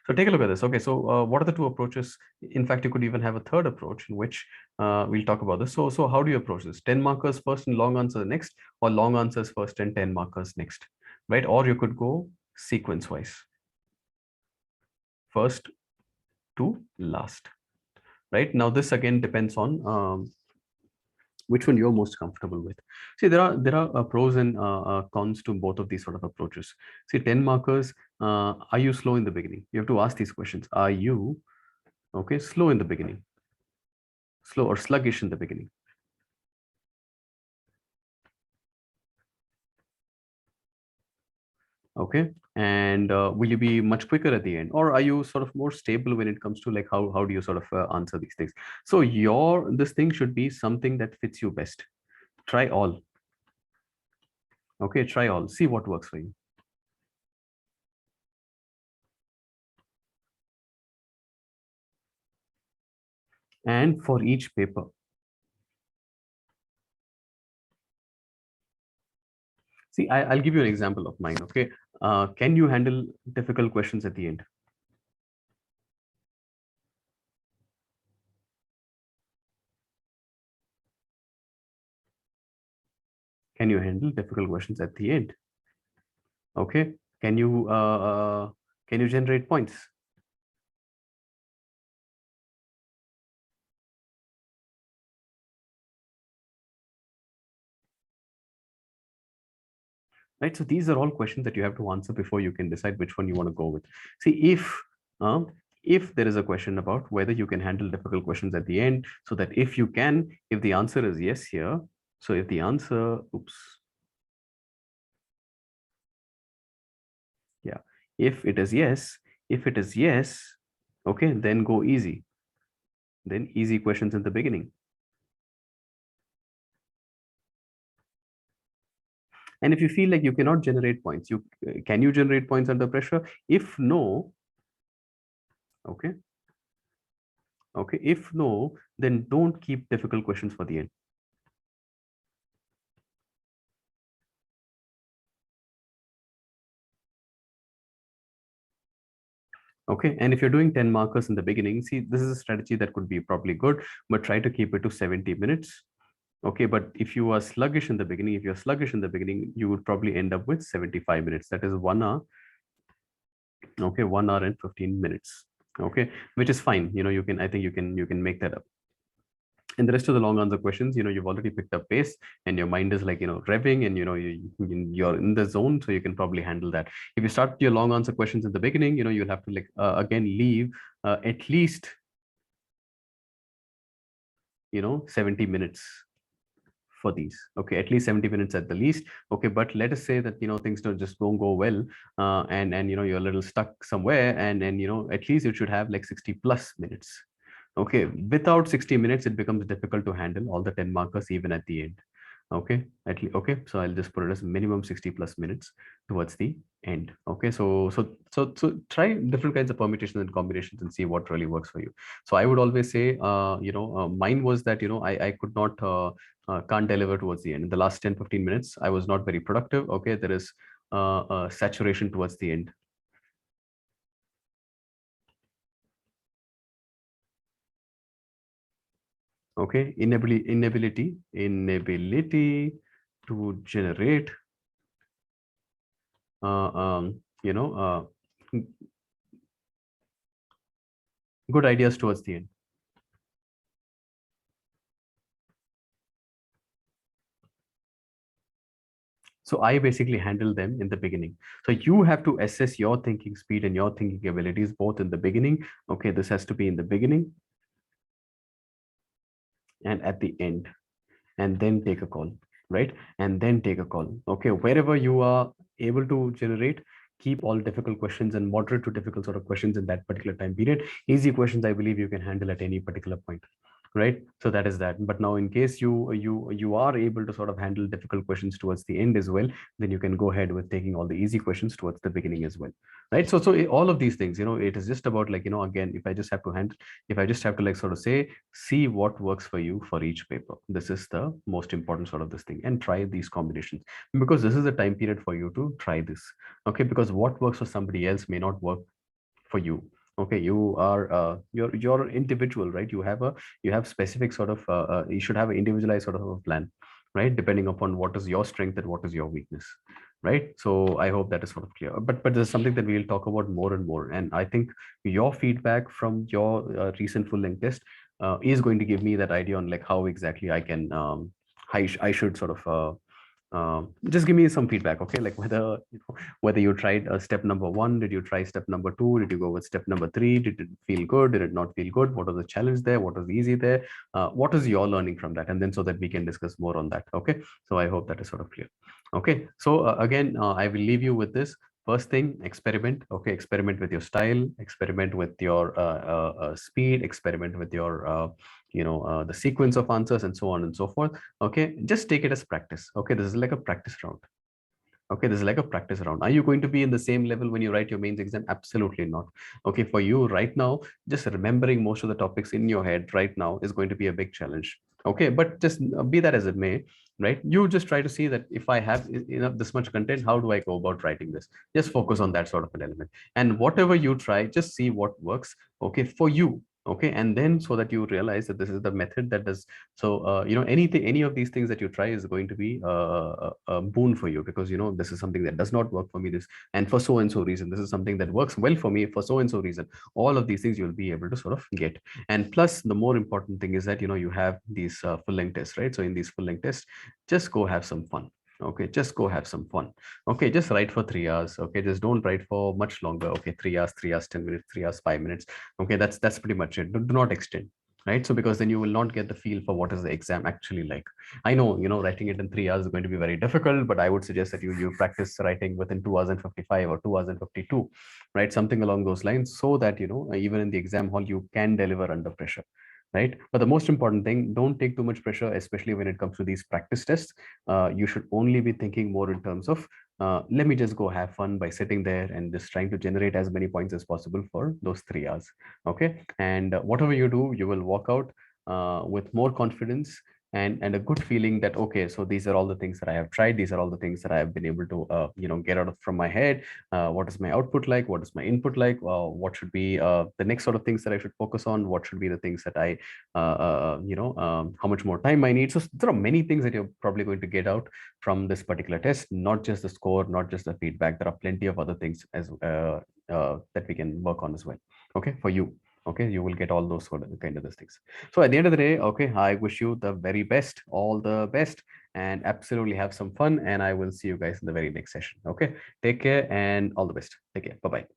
So take a look at this. Okay, so what are the two approaches? In fact, you could even have a third approach in which we'll talk about this. So how do you approach this? 10 markers first and long answer next, or long answers first and 10 markers next, right? Or you could go sequence wise, first to last, right? Now this again depends on which one you're most comfortable with. See, there are pros and cons to both of these sort of approaches. See, 10 markers, are you slow in the beginning? You have to ask these questions. Are you okay slow in the beginning, slow or sluggish in the beginning? Okay, and will you be much quicker at the end, or are you sort of more stable when it comes to like how do you sort of answer these things? So this thing should be something that fits you best. Try all. Okay, try all, see what works for you. And for each paper, see, I'll give you an example of mine. Okay, can you handle difficult questions at the end? Can you handle difficult questions at the end? Okay, can you generate points? Right, so these are all questions that you have to answer before you can decide which one you want to go with. See, if there is a question about whether you can handle difficult questions at the end, so that if you can, if the answer is yes here, so if the answer, oops, yeah, if it is yes, okay, then go easy, then easy questions in the beginning. And if you feel like you cannot generate points, can you generate points under pressure? If no, okay, if no, then don't keep difficult questions for the end. Okay, and if you're doing 10 markers in the beginning, see, this is a strategy that could be probably good, but try to keep it to 70 minutes. Okay, but if you are sluggish in the beginning, if you're sluggish in the beginning, you would probably end up with 75 minutes. That is 1 hour. Okay, 1 hour and 15 minutes. Okay, which is fine. I think you can make that up. And the rest of the long answer questions, you've already picked up pace and your mind is like, revving, and you're in the zone, so you can probably handle that. If you start your long answer questions in the beginning, you'll have to like again leave at least 70 minutes for these. Okay, at least 70 minutes at the least. Okay, but let us say that things don't go well, and you're a little stuck somewhere, and at least you should have like 60 plus minutes. Okay, without 60 minutes, it becomes difficult to handle all the 10 markers even at the end. Okay, at least, okay, so I'll just put it as minimum 60 plus minutes towards the end. Okay, so try different kinds of permutations and combinations and see what really works for you. So I would always say, mine was that I could not can't deliver towards the end. In the last 10-15 minutes, I was not very productive. Okay, there is saturation towards the end. Okay, inability to generate uh, um, you know good ideas towards the end. So I basically handle them in the beginning. So you have to assess your thinking speed and your thinking abilities both in the beginning. Okay, this has to be in the beginning and at the end, and then take a call, right? And then take a call. Okay, wherever you are able to generate, keep all difficult questions and moderate to difficult sort of questions in that particular time period. Easy questions, I believe you can handle at any particular point, right? So that is that. But now in case you are able to sort of handle difficult questions towards the end as well, then you can go ahead with taking all the easy questions towards the beginning as well, right? So all of these things, it is just about like, again, if I just have to like sort of say, see what works for you for each paper. This is the most important sort of this thing, and try these combinations, because this is the time period for you to try this. Okay, because what works for somebody else may not work for you. Okay, you're individual, right? You have specific sort of you should have an individualized sort of a plan, right? Depending upon what is your strength and what is your weakness, right? So I hope that is sort of clear. But there's something that we'll talk about more and more, and I think your feedback from your recent full length test is going to give me that idea on like how exactly I can I should sort of just give me some feedback, okay? Like whether whether you tried step number one, did you try step number two, did you go with step number three, did it feel good, did it not feel good, what was the challenge there, what was easy there, what is your learning from that, and then so that we can discuss more on that, okay? So I hope that is sort of clear. Okay, so again, I will leave you with this. First thing, experiment. Okay, experiment with your style, experiment with your speed, experiment with your the sequence of answers, and so on and so forth. Okay, just take it as practice. Okay, this is like a practice round. Okay, this is like a practice round. Are you going to be in the same level when you write your mains exam? Absolutely not. Okay, for you right now, just remembering most of the topics in your head right now is going to be a big challenge. Okay, but just be that as it may, right? You just try to see that if I have this much content, how do I go about writing this? Just focus on that sort of an element. And whatever you try, just see what works, okay, for you. Okay, and then so that you realize that this is the method that does so any of these things that you try is going to be a boon for you, because this is something that does not work for me, this and for so and so reason, this is something that works well for me for so and so reason. All of these things you'll be able to sort of get. And plus the more important thing is that you have these full length tests, right? So in these full length tests, just go have some fun. Okay, just go have some fun. Okay, just write for 3 hours. Okay, just don't write for much longer. Okay, 3 hours, 3 hours, 10 minutes, 3 hours, 5 minutes. Okay, that's pretty much it. Do not extend, right? So because then you will not get the feel for what is the exam actually like. I know writing it in 3 hours is going to be very difficult, but I would suggest that you practice writing within 2 hours and 55 or 2 hours and 52, right? Something along those lines, so that even in the exam hall you can deliver under pressure, right? But the most important thing, don't take too much pressure, especially when it comes to these practice tests. You should only be thinking more in terms of let me just go have fun by sitting there and just trying to generate as many points as possible for those 3 hours. Okay, and whatever you do, you will walk out with more confidence and a good feeling that okay, so these are all the things that I have tried, these are all the things that I have been able to get out of from my head. What is my output like, what is my input like, what should be the next sort of things that I should focus on, what should be the things that I how much more time I need. So there are many things that you're probably going to get out from this particular test, not just the score, not just the feedback. There are plenty of other things as that we can work on as well, okay, for you. Okay, you will get all those sort of kind of those things. So at the end of the day, okay, I wish you the very best, all the best, and absolutely have some fun, and I will see you guys in the very next session. Okay, take care and all the best. Take care. Bye bye.